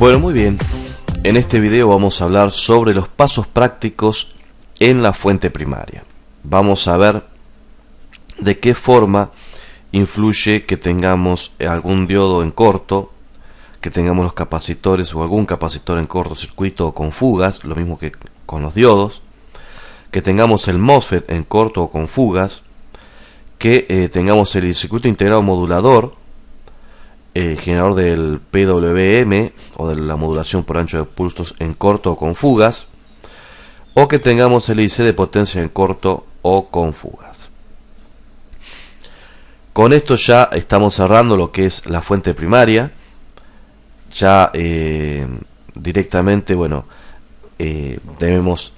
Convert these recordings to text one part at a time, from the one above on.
Bueno, muy bien. En este video vamos a hablar sobre los pasos prácticos en la fuente primaria. Vamos a ver de qué forma influye que tengamos algún diodo en corto, que tengamos los capacitores o algún capacitor en cortocircuito o con fugas, lo mismo que con los diodos, que tengamos el MOSFET en corto o con fugas, que tengamos el circuito integrado modulador, generador del PWM o de la modulación por ancho de pulsos en corto o con fugas, o que tengamos el IC de potencia en corto o con fugas. Con esto ya estamos cerrando lo que es la fuente primaria. Ya directamente, bueno, debemos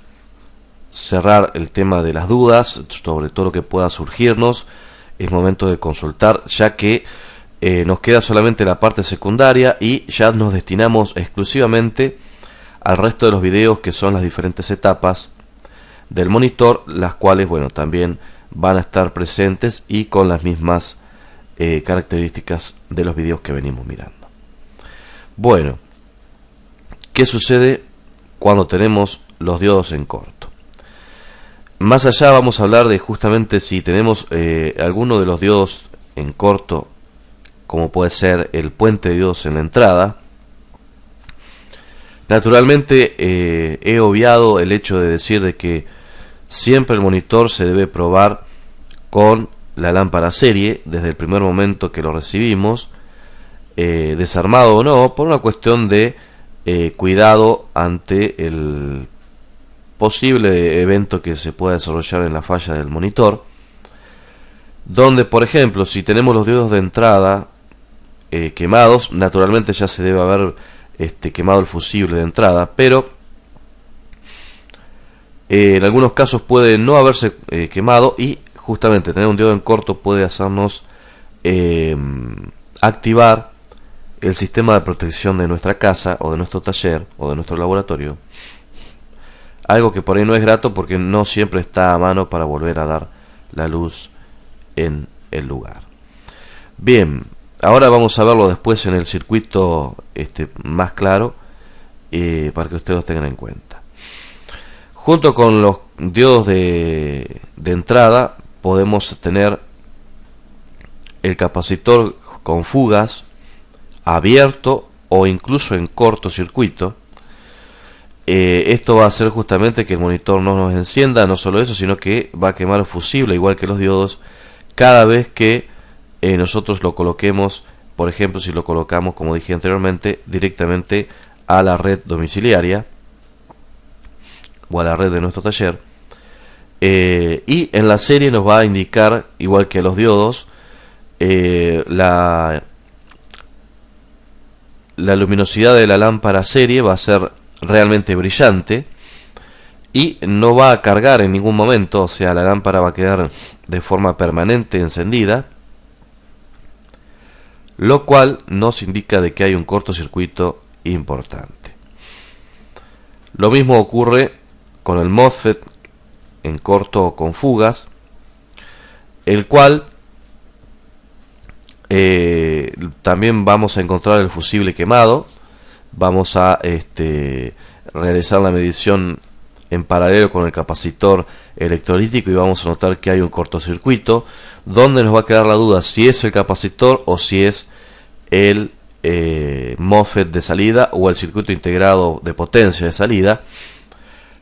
cerrar el tema de las dudas sobre todo lo que pueda surgirnos. Es momento de consultar, ya que nos queda solamente la parte secundaria y ya nos destinamos exclusivamente al resto de los videos, que son las diferentes etapas del monitor, las cuales, bueno, también van a estar presentes y con las mismas características de los videos que venimos mirando. Bueno, ¿qué sucede cuando tenemos los diodos en corto? Más allá vamos a hablar de justamente si tenemos alguno de los diodos en corto, como puede ser el puente de diodos en la entrada. Naturalmente he obviado el hecho de decir de que siempre el monitor se debe probar con la lámpara serie desde el primer momento que lo recibimos, desarmado o no, por una cuestión de cuidado ante el posible evento que se pueda desarrollar en la falla del monitor, donde, por ejemplo, si tenemos los diodos de entrada quemados, naturalmente ya se debe haber quemado el fusible de entrada, pero en algunos casos puede no haberse quemado, y justamente tener un diodo en corto puede hacernos activar el sistema de protección de nuestra casa o de nuestro taller o de nuestro laboratorio, algo que por ahí no es grato porque no siempre está a mano para volver a dar la luz en el lugar. Bien, ahora vamos a verlo después en el circuito más claro, para que ustedes lo tengan en cuenta. Junto con los diodos de entrada podemos tener el capacitor con fugas abierto o incluso en cortocircuito. Esto va a hacer justamente que el monitor no nos encienda. No solo eso, sino que va a quemar el fusible, igual que los diodos, cada vez que nosotros lo coloquemos. Por ejemplo, si lo colocamos, como dije anteriormente, directamente a la red domiciliaria o a la red de nuestro taller, y en la serie nos va a indicar, igual que a los diodos, la luminosidad de la lámpara serie va a ser realmente brillante y no va a cargar en ningún momento, o sea, la lámpara va a quedar de forma permanente encendida, lo cual nos indica de que hay un cortocircuito importante. Lo mismo ocurre con el MOSFET en corto o con fugas, el cual también vamos a encontrar el fusible quemado. Vamos a realizar la medición en paralelo con el capacitor electrolítico y vamos a notar que hay un cortocircuito, donde nos va a quedar la duda si es el capacitor o si es el MOSFET de salida o el circuito integrado de potencia de salida,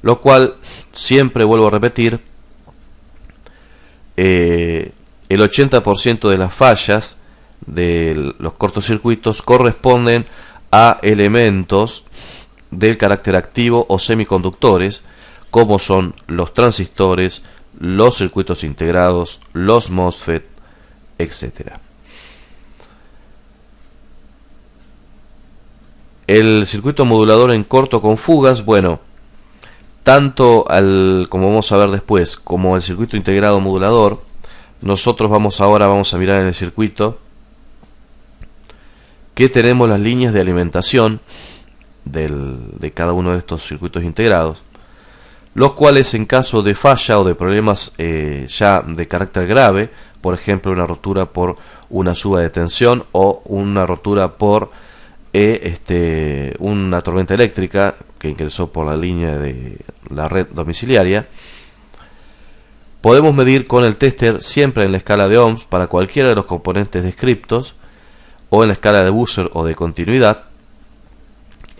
lo cual, siempre vuelvo a repetir, el 80% de las fallas de los cortocircuitos corresponden a elementos del carácter activo o semiconductores, como son los transistores, los circuitos integrados, los MOSFET, etc. El circuito modulador en corto con fugas, bueno, tanto como vamos a ver después, como el circuito integrado modulador, nosotros vamos a mirar en el circuito que tenemos las líneas de alimentación de cada uno de estos circuitos integrados, los cuales, en caso de falla o de problemas ya de carácter grave, por ejemplo una rotura por una suba de tensión o una rotura por una tormenta eléctrica que ingresó por la línea de la red domiciliaria. Podemos medir con el tester siempre en la escala de ohms para cualquiera de los componentes descriptos, o en la escala de buzzer o de continuidad.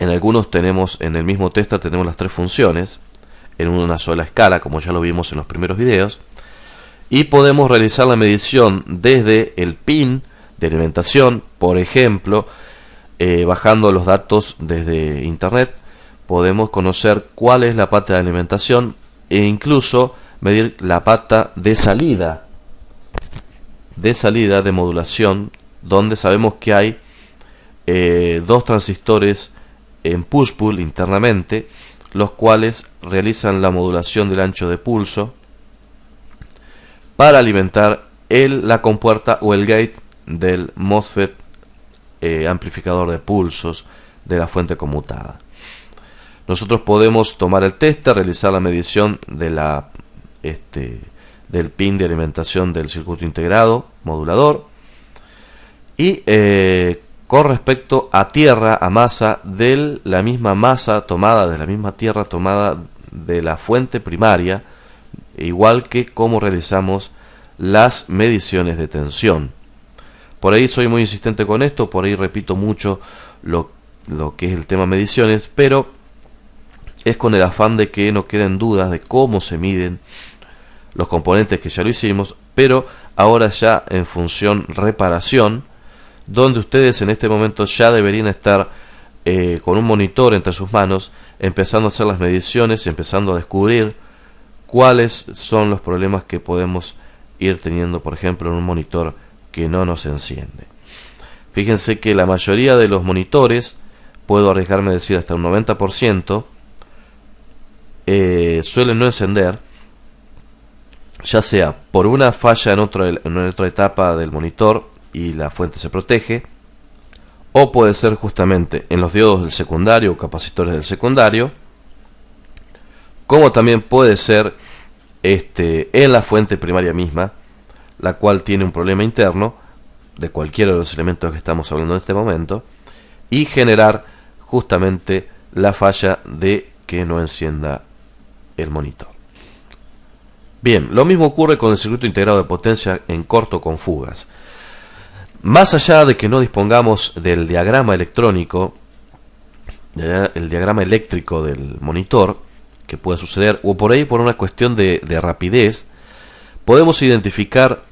En algunos tenemos, en el mismo tester tenemos las tres funciones en una sola escala, como ya lo vimos en los primeros videos, y podemos realizar la medición desde el pin de alimentación, por ejemplo, bajando los datos desde internet. Podemos conocer cuál es la pata de alimentación e incluso medir la pata de salida de modulación, donde sabemos que hay dos transistores en push-pull internamente, los cuales realizan la modulación del ancho de pulso para alimentar la compuerta o el gate del MOSFET amplificador de pulsos de la fuente conmutada. Nosotros podemos tomar el tester, realizar la medición de del pin de alimentación del circuito integrado modulador, y con respecto a tierra, a masa, de la misma masa tomada, de la misma tierra tomada de la fuente primaria, igual que como realizamos las mediciones de tensión. Por ahí soy muy insistente con esto, por ahí repito mucho lo que es el tema mediciones, pero es con el afán de que no queden dudas de cómo se miden los componentes, que ya lo hicimos, pero ahora ya en función reparación, donde ustedes en este momento ya deberían estar con un monitor entre sus manos, empezando a hacer las mediciones y empezando a descubrir cuáles son los problemas que podemos ir teniendo, por ejemplo, en un monitor que no nos enciende. Fíjense que la mayoría de los monitores, puedo arriesgarme a decir hasta un 90%, suelen no encender, ya sea por una falla en otra etapa del monitor y la fuente se protege, o puede ser justamente en los diodos del secundario o capacitores del secundario, como también puede ser en la fuente primaria misma, la cual tiene un problema interno de cualquiera de los elementos que estamos hablando en este momento, y generar justamente la falla de que no encienda el monitor. Bien, lo mismo ocurre con el circuito integrado de potencia en corto con fugas. Más allá de que no dispongamos del diagrama electrónico, el diagrama eléctrico del monitor, que puede suceder, o por ahí por una cuestión de rapidez, podemos identificar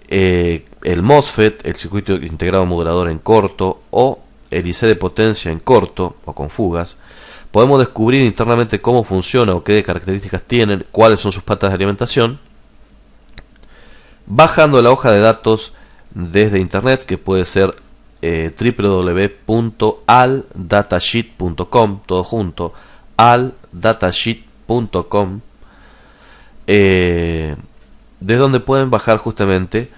el MOSFET, el circuito integrado modulador en corto, o el IC de potencia en corto o con fugas. Podemos descubrir internamente cómo funciona o qué características tienen, cuáles son sus patas de alimentación, bajando la hoja de datos desde internet, que puede ser www.aldatasheet.com, todo junto, aldatasheet.com, de donde pueden bajar justamente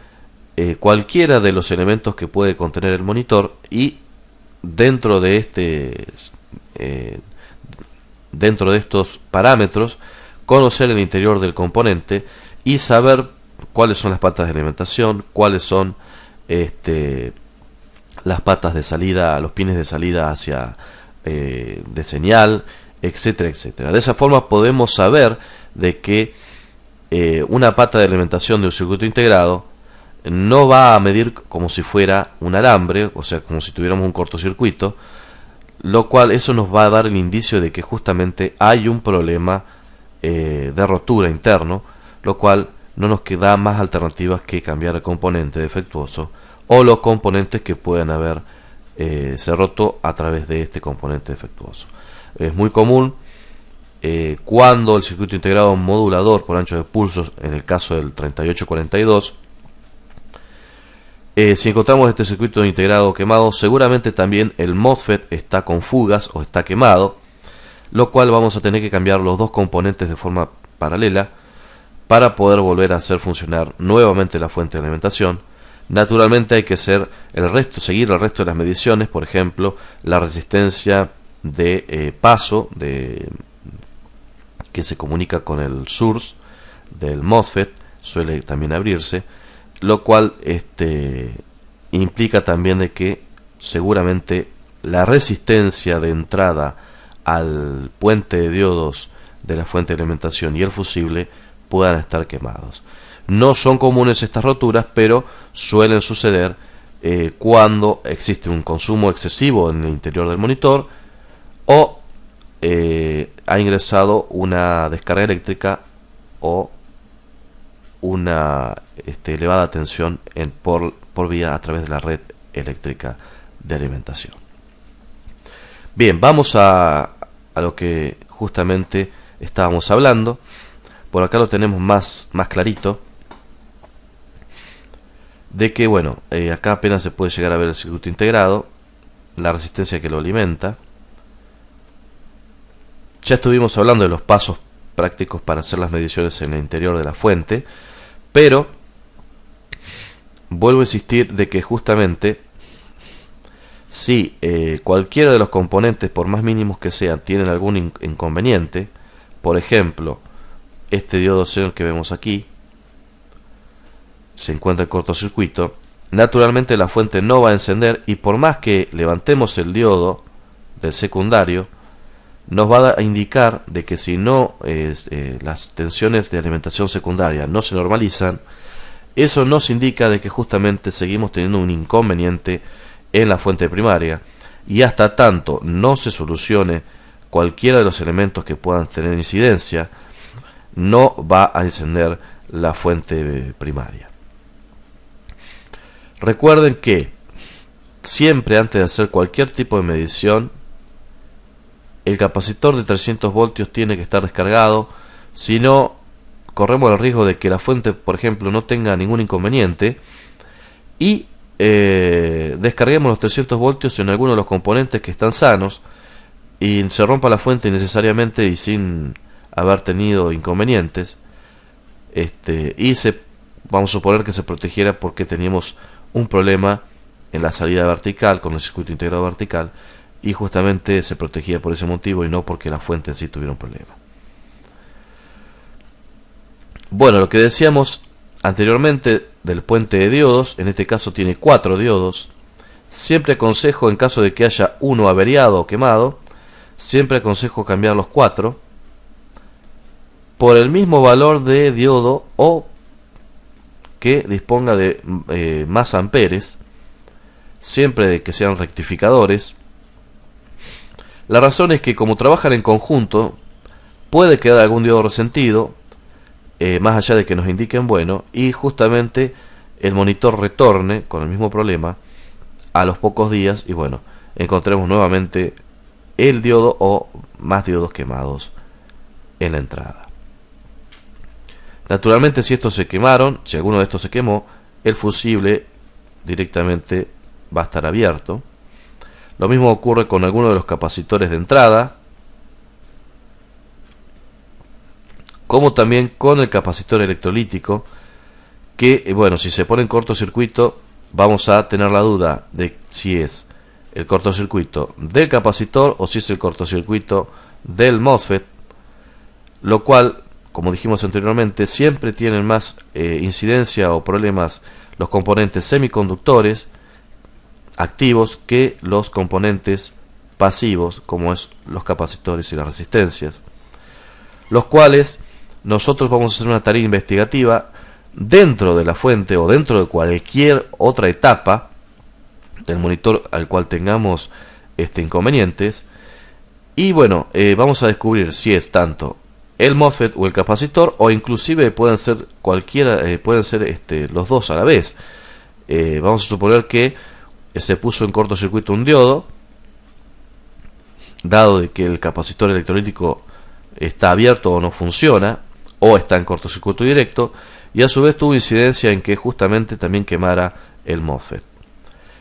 cualquiera de los elementos que puede contener el monitor, y dentro de estos parámetros conocer el interior del componente y saber cuáles son las patas de alimentación, cuáles son las patas de salida, los pines de salida hacia de señal, etcétera, etcétera. De esa forma podemos saber de que una pata de alimentación de un circuito integrado no va a medir como si fuera un alambre, o sea, como si tuviéramos un cortocircuito, lo cual eso nos va a dar el indicio de que justamente hay un problema de rotura interno, lo cual no nos queda más alternativas que cambiar el componente defectuoso o los componentes que puedan haber se roto a través de este componente defectuoso. Es muy común cuando el circuito integrado modulador por ancho de pulsos, en el caso del 3842, si encontramos este circuito integrado quemado, seguramente también el MOSFET está con fugas o está quemado, lo cual vamos a tener que cambiar los dos componentes de forma paralela para poder volver a hacer funcionar nuevamente la fuente de alimentación. Naturalmente hay que seguir el resto de las mediciones, por ejemplo, la resistencia de paso que se comunica con el source del MOSFET, suele también abrirse, lo cual implica también de que seguramente la resistencia de entrada al puente de diodos de la fuente de alimentación y el fusible puedan estar quemados. No son comunes estas roturas, pero suelen suceder cuando existe un consumo excesivo en el interior del monitor o ha ingresado una descarga eléctrica o una elevada tensión por vía a través de la red eléctrica de alimentación. Bien, vamos a lo que justamente estábamos hablando. Por acá lo tenemos más clarito, de que bueno, acá apenas se puede llegar a ver el circuito integrado, la resistencia que lo alimenta. Ya estuvimos hablando de los pasos prácticos para hacer las mediciones en el interior de la fuente, pero vuelvo a insistir de que justamente si cualquiera de los componentes, por más mínimos que sean, tienen algún inconveniente, por ejemplo, este diodo xenón que vemos aquí, se encuentra en cortocircuito, naturalmente la fuente no va a encender, y por más que levantemos el diodo del secundario, nos va a indicar de que si no las tensiones de alimentación secundaria no se normalizan, eso nos indica de que justamente seguimos teniendo un inconveniente en la fuente primaria, y hasta tanto no se solucione cualquiera de los elementos que puedan tener incidencia, no va a encender la fuente primaria. Recuerden que siempre antes de hacer cualquier tipo de medición, el capacitor de 300 voltios tiene que estar descargado, si no corremos el riesgo de que la fuente, por ejemplo, no tenga ningún inconveniente y descarguemos los 300 voltios en alguno de los componentes que están sanos y se rompa la fuente innecesariamente y sin haber tenido inconvenientes, vamos a suponer que se protegiera porque teníamos un problema en la salida vertical con el circuito integrado vertical, y justamente se protegía por ese motivo y no porque la fuente en sí tuviera un problema. Bueno, lo que decíamos anteriormente del puente de diodos, en este caso tiene 4 diodos. Siempre aconsejo, en caso de que haya uno averiado o quemado, siempre aconsejo cambiar los 4 por el mismo valor de diodo o que disponga de más amperes, siempre de que sean rectificadores. La razón es que como trabajan en conjunto, puede quedar algún diodo resentido, más allá de que nos indiquen bueno, y justamente el monitor retorne con el mismo problema a los pocos días, y bueno, encontremos nuevamente el diodo o más diodos quemados en la entrada. Naturalmente, si estos se quemaron, si alguno de estos se quemó, el fusible directamente va a estar abierto. Lo mismo ocurre con algunos de los capacitores de entrada, como también con el capacitor electrolítico, que bueno, si se pone en cortocircuito vamos a tener la duda de si es el cortocircuito del capacitor o si es el cortocircuito del MOSFET, lo cual, como dijimos anteriormente, siempre tienen más incidencia o problemas los componentes semiconductores activos que los componentes pasivos, como es los capacitores y las resistencias, los cuales nosotros vamos a hacer una tarea investigativa dentro de la fuente o dentro de cualquier otra etapa del monitor al cual tengamos inconvenientes, y bueno, vamos a descubrir si es tanto el MOSFET o el capacitor, o inclusive pueden ser cualquiera, pueden ser los dos a la vez. Vamos a suponer que se puso en cortocircuito un diodo, dado de que el capacitor electrolítico está abierto o no funciona, o está en cortocircuito directo, y a su vez tuvo incidencia en que justamente también quemara el MOSFET.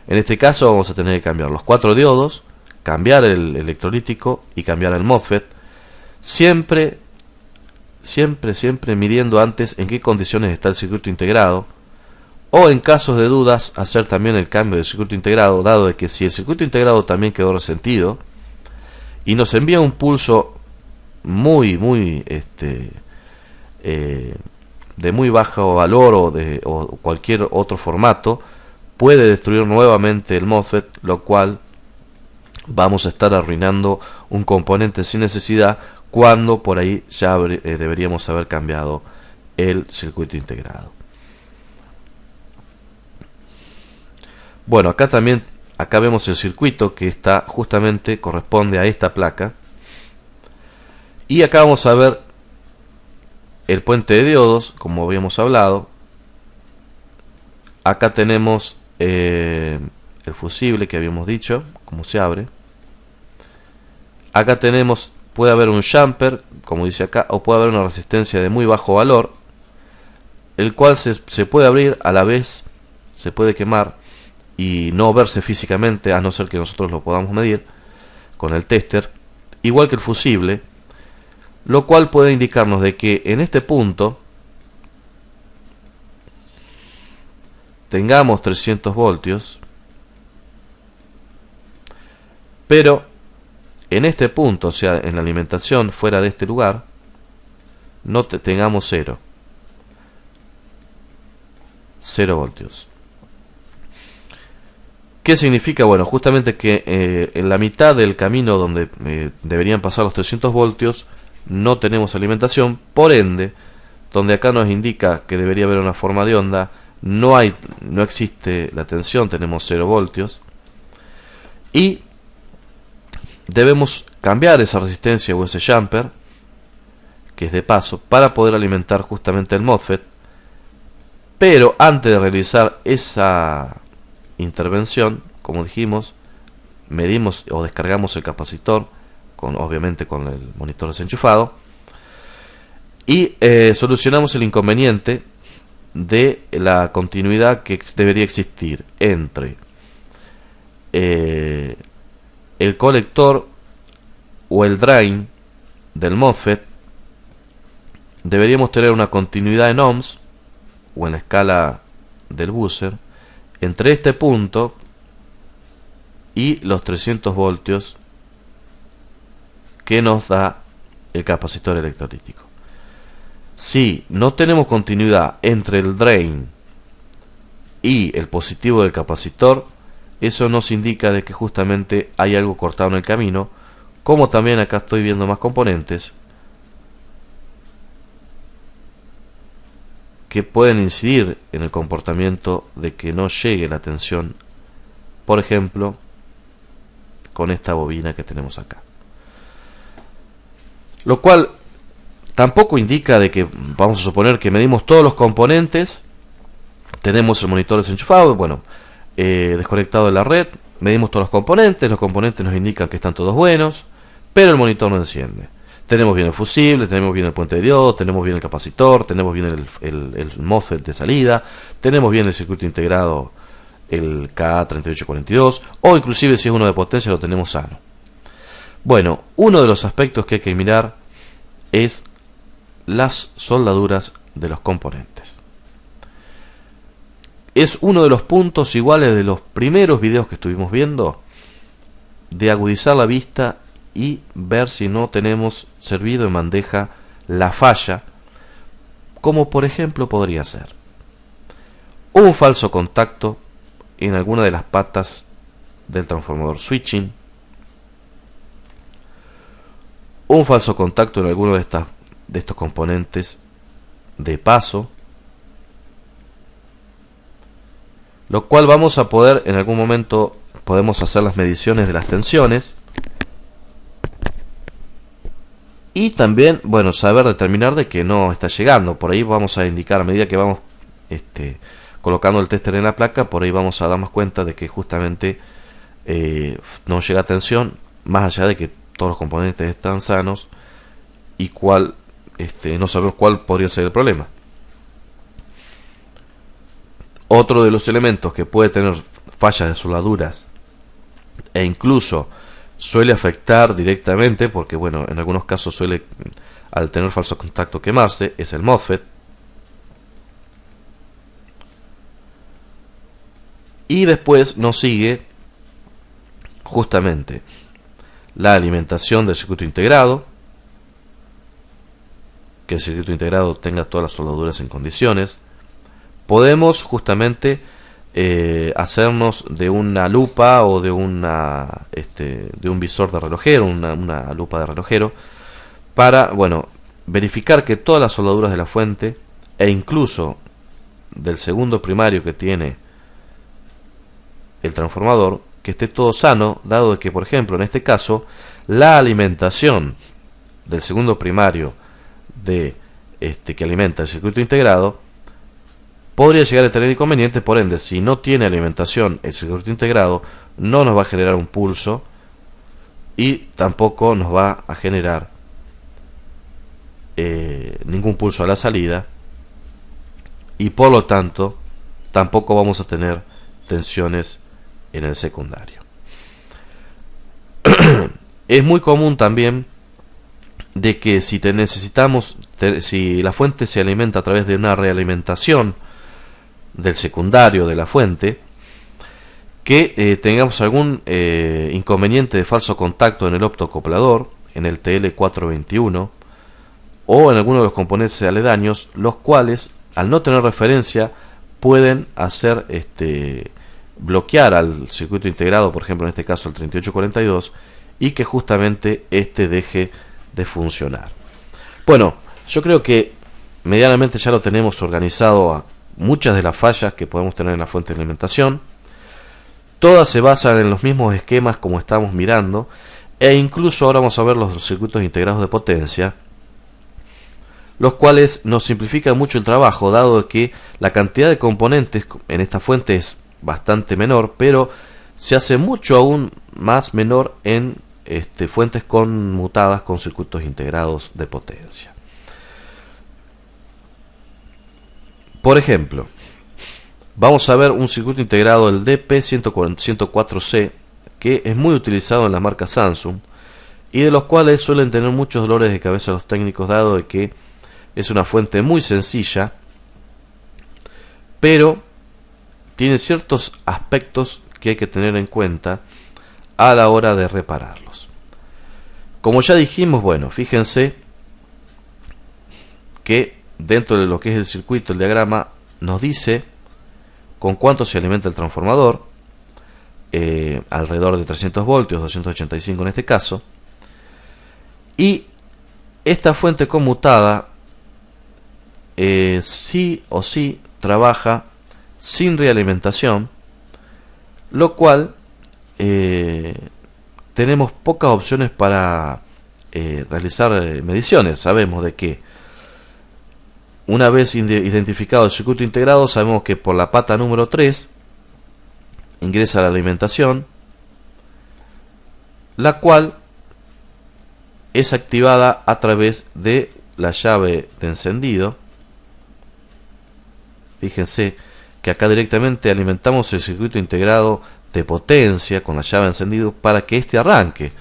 En este caso vamos a tener que cambiar los 4 diodos, cambiar el electrolítico y cambiar el MOSFET, siempre midiendo antes en qué condiciones está el circuito integrado, o en casos de dudas hacer también el cambio del circuito integrado, dado de que si el circuito integrado también quedó resentido y nos envía un pulso muy de muy bajo valor o cualquier otro formato, puede destruir nuevamente el MOSFET, lo cual vamos a estar arruinando un componente sin necesidad, cuando por ahí ya deberíamos haber cambiado el circuito integrado. Bueno, acá vemos el circuito que está justamente corresponde a esta placa, y acá vamos a ver el puente de diodos, como habíamos hablado. Acá tenemos el fusible que habíamos dicho, cómo se abre. Acá tenemos, puede haber un jumper, como dice acá, o puede haber una resistencia de muy bajo valor, el cual se puede abrir, a la vez se puede quemar y no verse físicamente, a no ser que nosotros lo podamos medir con el tester, igual que el fusible, lo cual puede indicarnos de que en este punto tengamos 300 voltios, pero en este punto, o sea, en la alimentación fuera de este lugar, no tengamos 0 voltios. ¿Qué significa? Bueno, justamente que en la mitad del camino donde deberían pasar los 300 voltios no tenemos alimentación, por ende, donde acá nos indica que debería haber una forma de onda, no existe la tensión, tenemos 0 voltios, y debemos cambiar esa resistencia o ese jumper, que es de paso, para poder alimentar justamente el MOSFET. Pero antes de realizar esa intervención, como dijimos, medimos o descargamos el capacitor, obviamente con el monitor desenchufado, y solucionamos el inconveniente de la continuidad que debería existir entre el colector o el drain del MOSFET. Deberíamos tener una continuidad en ohms o en la escala del buzzer entre este punto y los 300 voltios que nos da el capacitor electrolítico. Si no tenemos continuidad entre el drain y el positivo del capacitor, eso nos indica de que justamente hay algo cortado en el camino, como también acá estoy viendo más componentes que pueden incidir en el comportamiento de que no llegue la tensión, por ejemplo, con esta bobina que tenemos acá. Lo cual tampoco indica de que, vamos a suponer que medimos todos los componentes, tenemos el monitor desenchufado, bueno, desconectado de la red, medimos todos los componentes nos indican que están todos buenos, pero el monitor no enciende. Tenemos bien el fusible, tenemos bien el puente de diodos, tenemos bien el capacitor, tenemos bien el MOSFET de salida, tenemos bien el circuito integrado, el KA3842, o inclusive si es uno de potencia lo tenemos sano. Bueno, uno de los aspectos que hay que mirar es las soldaduras de los componentes. Es uno de los puntos, iguales de los primeros videos que estuvimos viendo, de agudizar la vista y ver si no tenemos servido en bandeja la falla, como por ejemplo podría ser un falso contacto en alguna de las patas del transformador switching, un falso contacto en alguno de estos componentes de paso, lo cual vamos a poder, en algún momento podemos hacer las mediciones de las tensiones y también, bueno, saber determinar de que no está llegando. Por ahí vamos a indicar, a medida que vamos colocando el tester en la placa, por ahí vamos a darnos cuenta de que justamente no llega tensión, más allá de que todos los componentes están sanos y no sabemos cuál podría ser el problema. Otro de los elementos que puede tener fallas de soldaduras e incluso suele afectar directamente, porque bueno, en algunos casos suele, al tener falso contacto, quemarse, es el MOSFET. Y después nos sigue justamente la alimentación del circuito integrado, que el circuito integrado tenga todas las soldaduras en condiciones. Podemos justamente hacernos de una lupa o de de un visor de relojero, una lupa de relojero, para, bueno, verificar que todas las soldaduras de la fuente e incluso del segundo primario que tiene el transformador, que esté todo sano, dado que, por ejemplo, en este caso, la alimentación del segundo primario de que alimenta el circuito integrado podría llegar a tener inconvenientes. Por ende, si no tiene alimentación el circuito integrado, no nos va a generar un pulso y tampoco nos va a generar ningún pulso a la salida, y por lo tanto tampoco vamos a tener tensiones en el secundario. Es muy común también de que si si la fuente se alimenta a través de una realimentación del secundario de la fuente, que tengamos algún inconveniente de falso contacto en el optoacoplador, en el TL421 o en alguno de los componentes aledaños, los cuales, al no tener referencia, pueden hacer bloquear al circuito integrado, por ejemplo en este caso el 3842, y que justamente deje de funcionar. Bueno, yo creo que medianamente ya lo tenemos organizado a muchas de las fallas que podemos tener en la fuente de alimentación. Todas se basan en los mismos esquemas como estamos mirando, e incluso ahora vamos a ver los circuitos integrados de potencia, los cuales nos simplifican mucho el trabajo, dado que la cantidad de componentes en esta fuente es bastante menor, pero se hace mucho aún más menor en fuentes conmutadas con circuitos integrados de potencia. Por ejemplo, vamos a ver un circuito integrado, el DP104C, que es muy utilizado en la marca Samsung y de los cuales suelen tener muchos dolores de cabeza los técnicos, dado de que es una fuente muy sencilla, pero tiene ciertos aspectos que hay que tener en cuenta a la hora de repararlos. Como ya dijimos, bueno, fíjense que dentro de lo que es el circuito, el diagrama nos dice con cuánto se alimenta el transformador, alrededor de 300 voltios, 285 en este caso, y esta fuente conmutada sí o sí trabaja sin realimentación, lo cual tenemos pocas opciones para realizar mediciones. Sabemos de que una vez identificado el circuito integrado, sabemos que por la pata número 3 ingresa la alimentación, la cual es activada a través de la llave de encendido. Fíjense que acá directamente alimentamos el circuito integrado de potencia con la llave de encendido para que arranque,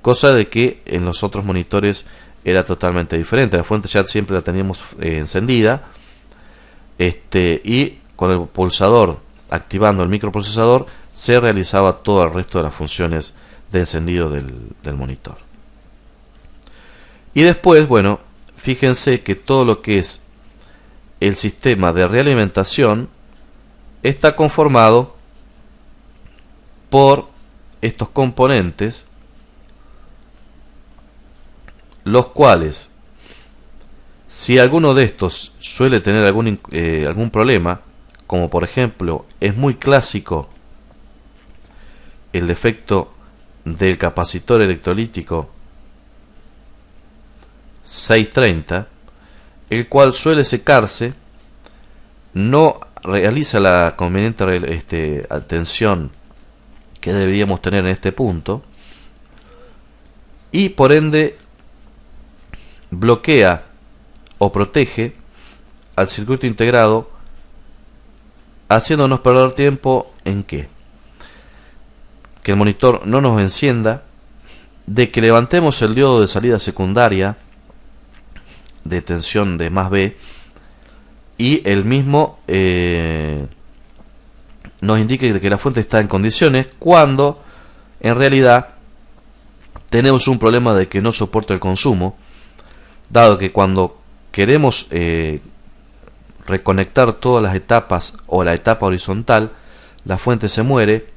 cosa de que en los otros monitores era totalmente diferente. La fuente ya siempre la teníamos encendida, y con el pulsador activando el microprocesador se realizaba todo el resto de las funciones de encendido del monitor. Y después, bueno, fíjense que todo lo que es el sistema de realimentación está conformado por estos componentes, los cuales, si alguno de estos suele tener algún problema, como por ejemplo es muy clásico el defecto del capacitor electrolítico 630, el cual suele secarse, no realiza la conveniente atención que deberíamos tener en este punto, y por ende bloquea o protege al circuito integrado, haciéndonos perder tiempo en que el monitor no nos encienda, de que levantemos el diodo de salida secundaria de tensión de más B y el mismo nos indique que la fuente está en condiciones, cuando en realidad tenemos un problema de que no soporta el consumo, dado que cuando queremos reconectar todas las etapas o la etapa horizontal, la fuente se muere,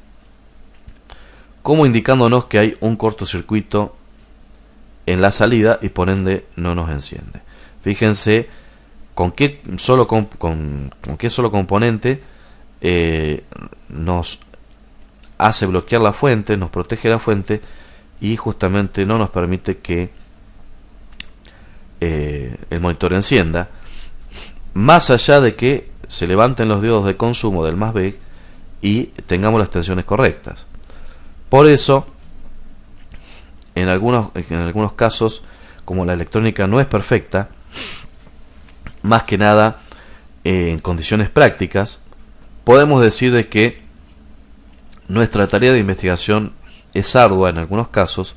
como indicándonos que hay un cortocircuito en la salida y por ende no nos enciende. Fíjense con qué solo componente nos hace bloquear la fuente, nos protege la fuente y justamente no nos permite que el monitor encienda, más allá de que se levanten los diodos de consumo del más B y tengamos las tensiones correctas. Por eso, en algunos casos, como la electrónica no es perfecta, más que nada en condiciones prácticas, podemos decir de que nuestra tarea de investigación es ardua en algunos casos,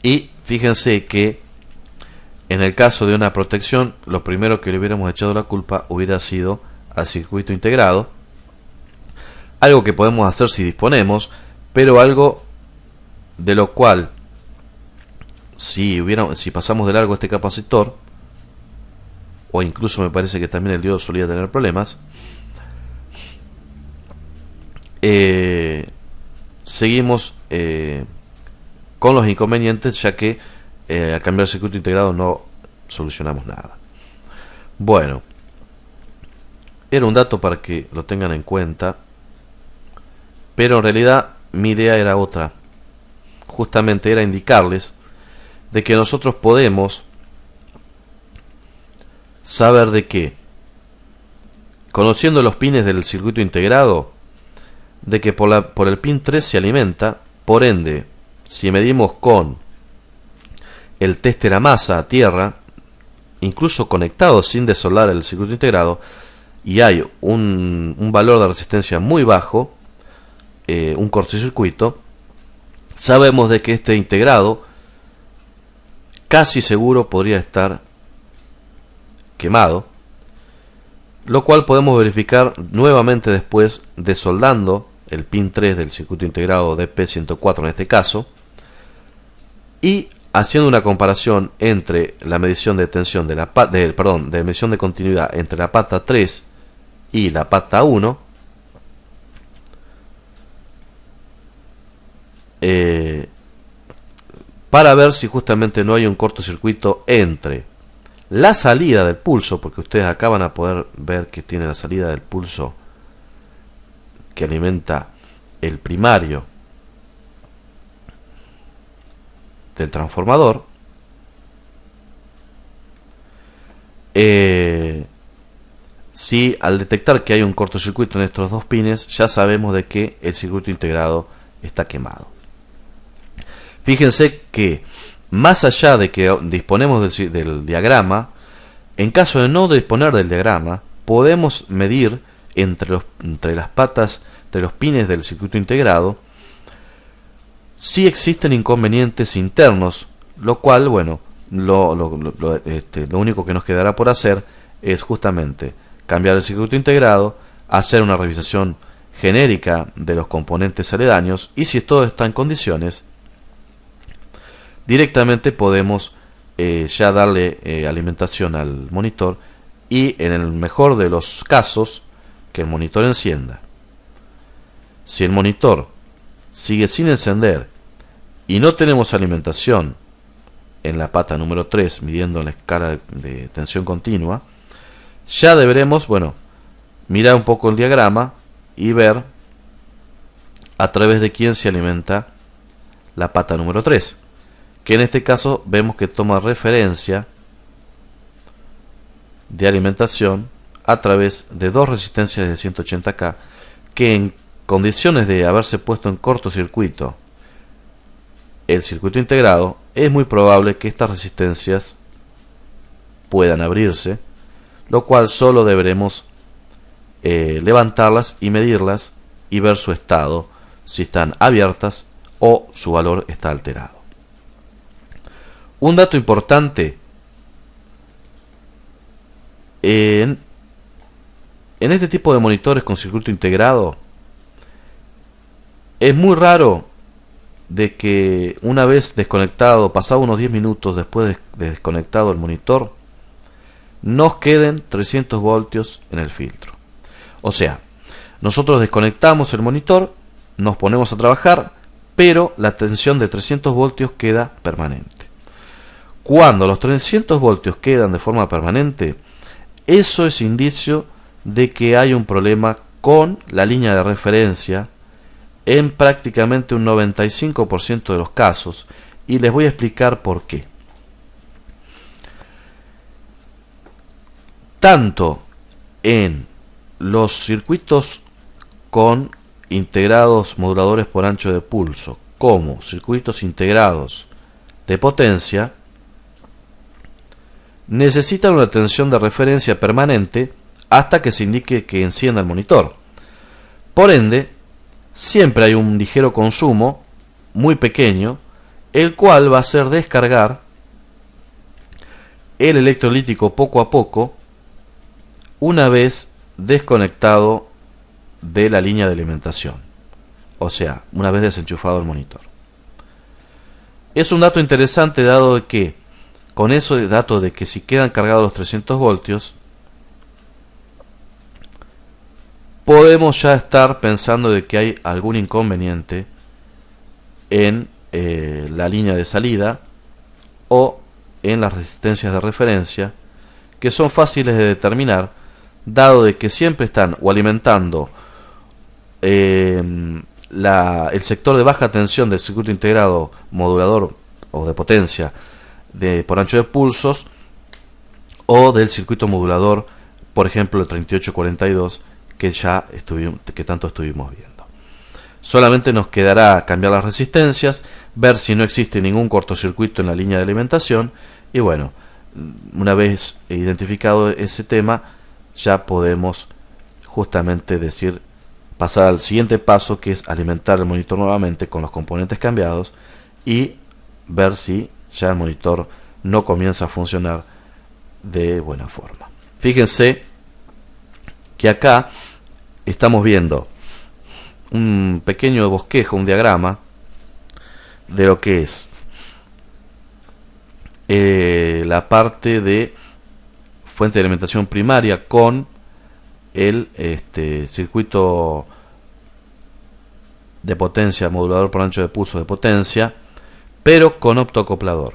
y fíjense que en el caso de una protección, lo primero que le hubiéramos echado la culpa hubiera sido al circuito integrado, algo que podemos hacer si disponemos, pero algo de lo cual, si pasamos de largo este capacitor, o incluso me parece que también el diodo solía tener problemas, seguimos con los inconvenientes, ya que al cambiar el circuito integrado no solucionamos nada. Bueno, era un dato para que lo tengan en cuenta, pero en realidad mi idea era otra. Justamente era indicarles de que nosotros podemos saber de que, conociendo los pines del circuito integrado, de que por el pin 3 se alimenta, por ende, si medimos con el tester a masa a tierra, incluso conectado sin desoldar el circuito integrado, y hay un valor de resistencia muy bajo, un cortocircuito, sabemos de que este integrado casi seguro podría estar quemado, lo cual podemos verificar nuevamente después desoldando el pin 3 del circuito integrado DP104 en este caso, y haciendo una comparación entre la medición de tensión de medición de continuidad entre la pata 3 y la pata 1, para ver si justamente no hay un cortocircuito entre la salida del pulso, porque ustedes acá van a poder ver que tiene la salida del pulso que alimenta el primario del transformador, si al detectar que hay un cortocircuito en estos dos pines, ya sabemos de que el circuito integrado está quemado. Fíjense que más allá de que disponemos del diagrama, en caso de no disponer del diagrama, podemos medir entre las patas de los pines del circuito integrado si existen inconvenientes internos, lo cual, bueno, lo único que nos quedará por hacer es justamente cambiar el circuito integrado, hacer una revisación genérica de los componentes aledaños, y si todo está en condiciones, directamente podemos ya darle alimentación al monitor, y en el mejor de los casos que el monitor encienda. Si el monitor sigue sin encender y no tenemos alimentación en la pata número 3 midiendo la escala de tensión continua, ya deberemos, bueno, mirar un poco el diagrama y ver a través de quién se alimenta la pata número 3, que en este caso vemos que toma referencia de alimentación a través de dos resistencias de 180K, que en condiciones de haberse puesto en cortocircuito el circuito integrado, es muy probable que estas resistencias puedan abrirse, lo cual solo deberemos levantarlas y medirlas y ver su estado, si están abiertas o su valor está alterado. Un dato importante: en este tipo de monitores con circuito integrado es muy raro de que una vez desconectado, pasado unos 10 minutos después de desconectado el monitor, nos queden 300 voltios en el filtro. O sea, Nosotros desconectamos el monitor, nos ponemos a trabajar, pero la tensión de 300 voltios queda permanente. Cuando los 300 voltios quedan de forma permanente, eso es indicio de que hay un problema con la línea de referencia en prácticamente un 95% de los casos, y les voy a explicar por qué. Tanto en los circuitos con integrados moduladores por ancho de pulso como circuitos integrados de potencia, necesitan una tensión de referencia permanente hasta que se indique que encienda el monitor. Por ende, siempre hay un ligero consumo muy pequeño, el cual va a hacer descargar el electrolítico poco a poco una vez desconectado de la línea de alimentación, o sea, una vez desenchufado el monitor. Es un dato interesante, dado de que con eso de dato de que si quedan cargados los 300 voltios, podemos ya estar pensando de que hay algún inconveniente en la línea de salida o en las resistencias de referencia, que son fáciles de determinar, dado de que siempre están o alimentando el sector de baja tensión del circuito integrado modulador o de potencia por ancho de pulsos, o del circuito modulador, por ejemplo el 3842, que tanto estuvimos viendo. Solamente nos quedará cambiar las resistencias, ver si no existe ningún cortocircuito en la línea de alimentación, y bueno, una vez identificado ese tema, ya podemos justamente pasar al siguiente paso, que es alimentar el monitor nuevamente con los componentes cambiados y ver si ya el monitor no comienza a funcionar de buena forma. Fíjense que acá estamos viendo un pequeño bosquejo, un diagrama de lo que es la parte de fuente de alimentación primaria con el circuito de potencia, modulador por ancho de pulso de potencia, pero con optoacoplador.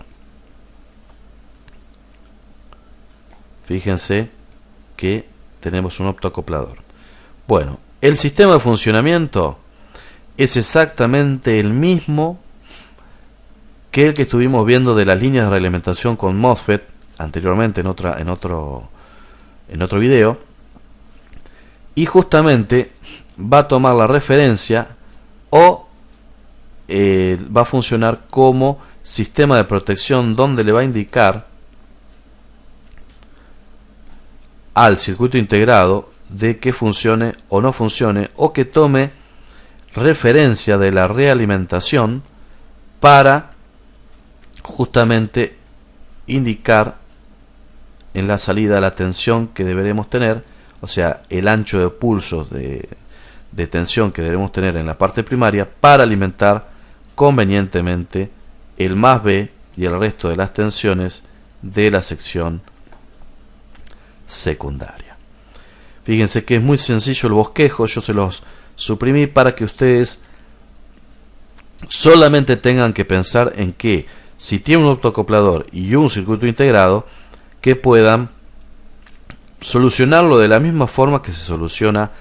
Fíjense que tenemos un optoacoplador. Bueno, el sistema de funcionamiento es exactamente el mismo que el que estuvimos viendo de las líneas de realimentación con MOSFET anteriormente en otro video, y justamente va a tomar la referencia o va a funcionar como sistema de protección, donde le va a indicar al circuito integrado de que funcione o no funcione, o que tome referencia de la realimentación para justamente indicar en la salida la tensión que deberemos tener, o sea, el ancho de pulsos de tensión que debemos tener en la parte primaria para alimentar convenientemente el más B y el resto de las tensiones de la sección secundaria. Fíjense que es muy sencillo el bosquejo, yo se los suprimí para que ustedes solamente tengan que pensar en que si tienen un optoacoplador y un circuito integrado, que puedan solucionarlo de la misma forma que se soluciona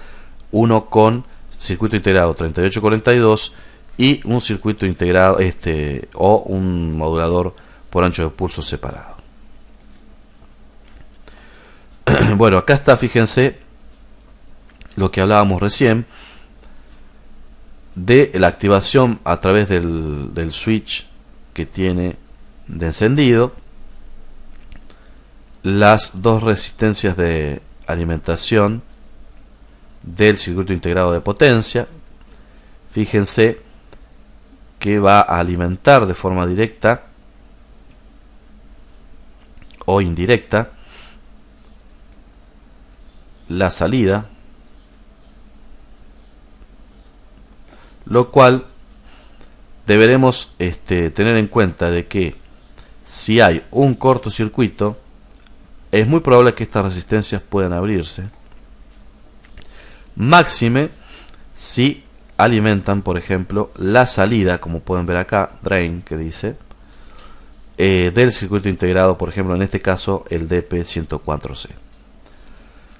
uno con circuito integrado 3842 y un circuito integrado o un modulador por ancho de pulso separado. Bueno, acá está, fíjense lo que hablábamos recién de la activación a través del switch que tiene de encendido, las dos resistencias de alimentación del circuito integrado de potencia. Fíjense que va a alimentar de forma directa o indirecta la salida, lo cual deberemos tener en cuenta de que si hay un cortocircuito, es muy probable que estas resistencias puedan abrirse, máxime si alimentan, por ejemplo, la salida, como pueden ver acá, drain, que dice, del circuito integrado, por ejemplo, en este caso, el DP104C.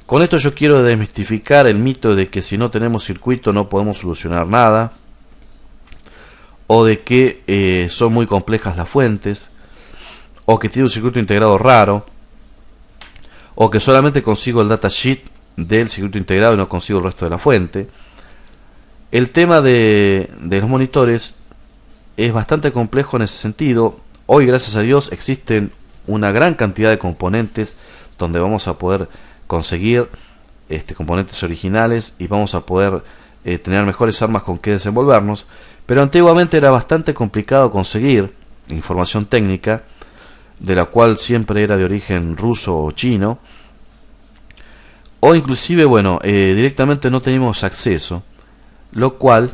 Con esto yo quiero desmistificar el mito de que si no tenemos circuito no podemos solucionar nada, o de que son muy complejas las fuentes, o que tiene un circuito integrado raro, o que solamente consigo el datasheet del circuito integrado y no consigo el resto de la fuente. El tema de los monitores es bastante complejo en ese sentido. Hoy, gracias a Dios, existen una gran cantidad de componentes donde vamos a poder conseguir componentes originales y vamos a poder tener mejores armas con que desenvolvernos. Pero antiguamente era bastante complicado conseguir información técnica, de la cual siempre era de origen ruso o chino, o inclusive, bueno, directamente no teníamos acceso, lo cual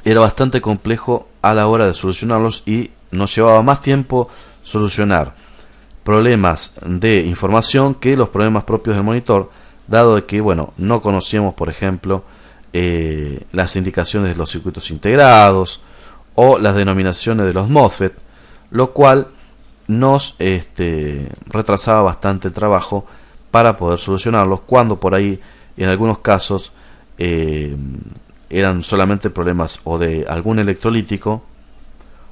era bastante complejo a la hora de solucionarlos y nos llevaba más tiempo solucionar problemas de información que los problemas propios del monitor, dado de que, bueno, no conocíamos, por ejemplo, las indicaciones de los circuitos integrados o las denominaciones de los MOSFET, lo cual nos retrasaba bastante el trabajo para poder solucionarlos, cuando por ahí en algunos casos eran solamente problemas o de algún electrolítico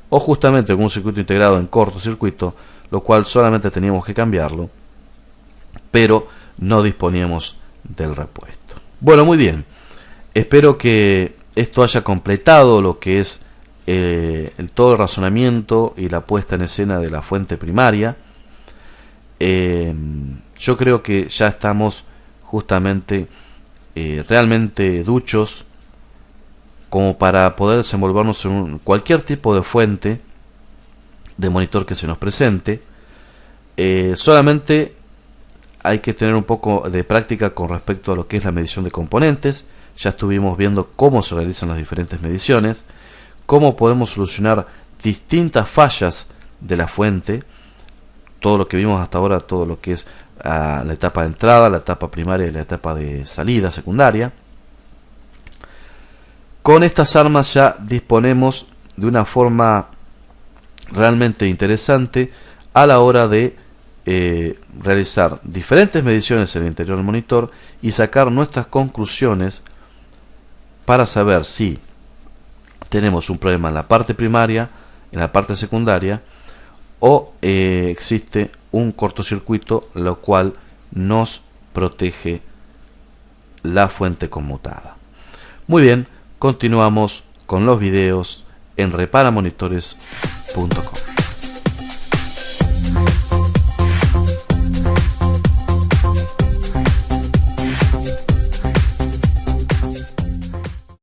o justamente algún circuito integrado en cortocircuito, lo cual solamente teníamos que cambiarlo, pero no disponíamos del repuesto. Bueno, muy bien, espero que esto haya completado lo que es todo el razonamiento y la puesta en escena de la fuente primaria. Yo creo que ya estamos justamente realmente duchos como para poder desenvolvernos en cualquier tipo de fuente de monitor que se nos presente. Solamente hay que tener un poco de práctica con respecto a lo que es la medición de componentes. Ya estuvimos viendo cómo se realizan las diferentes mediciones, cómo podemos solucionar distintas fallas de la fuente, todo lo que vimos hasta ahora, todo lo que es la etapa de entrada, la etapa primaria y la etapa de salida secundaria. Con estas armas ya disponemos de una forma realmente interesante a la hora de realizar diferentes mediciones en el interior del monitor y sacar nuestras conclusiones para saber si tenemos un problema en la parte primaria, en la parte secundaria, o existe un cortocircuito, lo cual nos protege la fuente conmutada. Muy bien, continuamos con los videos en reparamonitores.com.